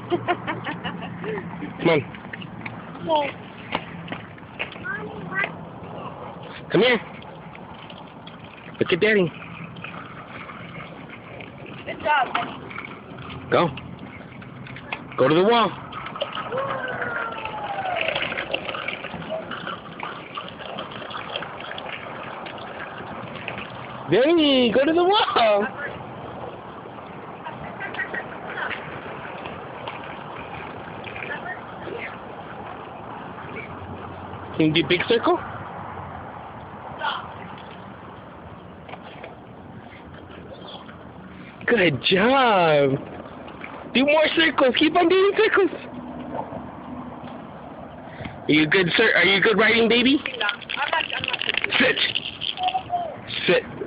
Come on. Okay. Come here. Look at Daddy. Good job, buddy. Go. Go to the wall. Daddy, go to the wall. Can you do a big circle? Good job. Do more circles. Keep on doing circles. Are you good, sir? Are you good riding, baby? I'm not Sit. Sit.